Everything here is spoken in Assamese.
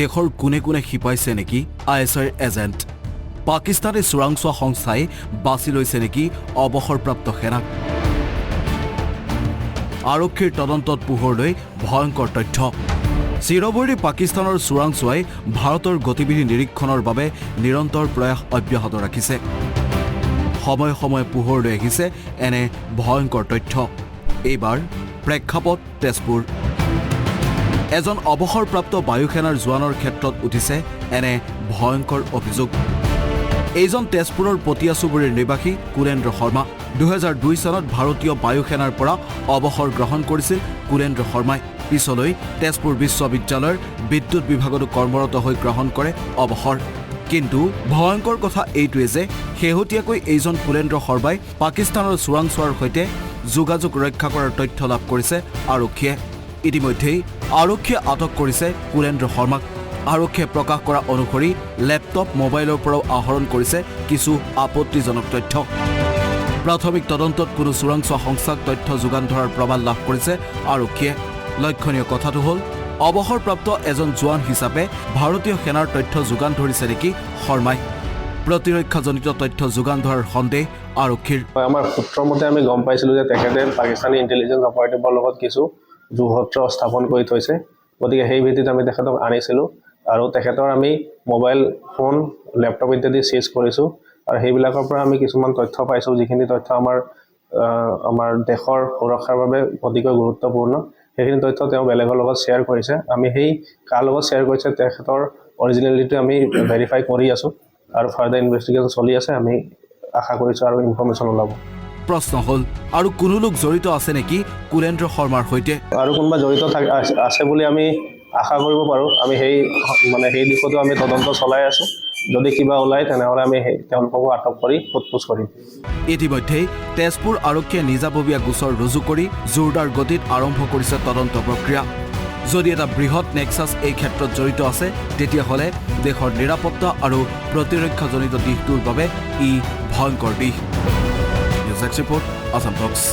দেশৰ কোনে কোনে শিপাইছে নেকি ISIৰ এজেণ্ট পাকিস্তানী চোৰাংচোৱা সংস্থাই বাছি লৈছে নেকি অৱসৰপ্ৰাপ্ত সেনাক আৰক্ষীৰ তদন্তত পোহৰলৈ ভয়ংকৰ তথ্য চিৰবৈৰী পাকিস্তানৰ চোৰাংচোৱাই ভাৰতৰ গতিবিধি নিৰীক্ষণৰ বাবে নিৰন্তৰ প্ৰয়াস অব্যাহত ৰাখিছে সময় সময় পোহৰলৈ আহিছে এনে ভয়ংকৰ তথ্য এইবাৰ প্ৰেক্ষাপট তেজপুৰ এজন অৱসৰপ্ৰাপ্ত বায়ুসেনাৰ জোৱানৰ ক্ষেত্ৰত উঠিছে এনে ভয়ংকৰ অভিযোগ এইজন তেজপুৰৰ পতিয়া চুবুৰীৰ নিবাসী কুলেন্দ্ৰ শৰ্মা 2002 চনত ভাৰতীয় বায়ুসেনাৰ পৰা অৱসৰ গ্ৰহণ কৰিছিল কুলেন্দ্ৰ শৰ্মাই পিছলৈ তেজপুৰ বিশ্ববিদ্যালয়ৰ বিদ্যুৎ বিভাগতো কৰ্মৰত হৈ গ্ৰহণ কৰে অৱসৰ কিন্তু ভয়ংকৰ কথা এইটোৱে যে শেহতীয়াকৈ এইজন কুলেন্দ্ৰ শৰ্মাই পাকিস্তানৰ চোৰাংচোৱাৰ সৈতে যোগাযোগ ৰক্ষা কৰাৰ তথ্য লাভ কৰিছে আৰক্ষীয়ে ইতিমধ্যেই আৰক্ষীয়ে আটক কৰিছে কুলেন্দ্ৰ শৰ্মাক আৰক্ষীয়ে প্ৰকাশ কৰা অনুসৰি লেপটপ মোবাইলৰ পৰাও আহৰণ কৰিছে কিছু আপত্তিজনক তথ্য প্ৰাথমিক তদন্তত কোনো চোৰাংচোৱা সংস্থাক তথ্য যোগান ধৰাৰ প্ৰমাণ লাভ কৰিছে আৰক্ষীয়ে লক্ষণীয় কথাটো হ'ল অৱসৰপ্ৰাপ্ত এজন জোৱান হিচাপে ভাৰতীয় সেনাৰ তথ্য যোগান ধৰিছে নেকি শৰ্মাই প্ৰতিৰক্ষাজনিত তথ্য যোগান ধৰাৰ সন্দেহ আৰক্ষীৰ আমাৰ সূত্ৰৰ মতে আমি গম পাইছিলোঁ যে তেখেতে পাকিস্তানী ইণ্টেলিজেন্স অপাৰেটিভৰ লগত কিছু যোগসূত্ৰ স্থাপন কৰি থৈছে গতিকে সেই ভিত্তিত আমি তেখেতক আনিছিলোঁ আৰু তেখেতৰ আমি মোবাইল ফোন লেপটপ ইত্যাদি চিজ কৰিছোঁ আৰু সেইবিলাকৰ পৰা আমি কিছুমান তথ্য পাইছোঁ যিখিনি তথ্য আমাৰ দেশৰ সুৰক্ষাৰ বাবে অতিকৈ গুৰুত্বপূৰ্ণ সেইখিনি তথ্য তেওঁ বেলেগৰ লগত শ্বেয়াৰ কৰিছে আমি সেই কাৰ লগত শ্বেয়াৰ কৰিছে তেখেতৰ অৰিজিনেলিটি আমি ভেৰিফাই কৰি আছোঁ আৰু ফাৰ্ডাৰ ইনভেষ্টিগেশ্যন চলি আছে আমি আশা কৰিছোঁ আৰু ইনফৰমেশ্যন ওলাব প্ৰশ্ন হ'ল আৰু কোনো লোক জড়িত আছে নেকি কুলেন্দ্ৰ শৰ্মাৰ সৈতে আৰু কোনোবা জড়িত আছে বুলি আমি আশা কৰিব পাৰোঁ আমি সেই দিশতো আমি তদন্ত চলাই আছোঁ যদি কিবা ওলায় তেনেহ'লে আমি তেওঁলোককো আটক কৰি সোধপোছ কৰিম ইতিমধ্যেই তেজপুৰ আৰক্ষীয়ে নিজাববীয়া গোচৰ ৰুজু কৰি জোৰদাৰ গতিত আৰম্ভ কৰিছে তদন্ত প্ৰক্ৰিয়া যদি এটা বৃহৎ নেক্সাছ এই ক্ষেত্ৰত জড়িত আছে তেতিয়াহ'লে দেশৰ নিৰাপত্তা আৰু প্ৰতিৰক্ষাজনিত দিশটোৰ বাবে ই ভয়ংকৰ দিশ নিউজ এক্সপৰ্ট আছাম টক্স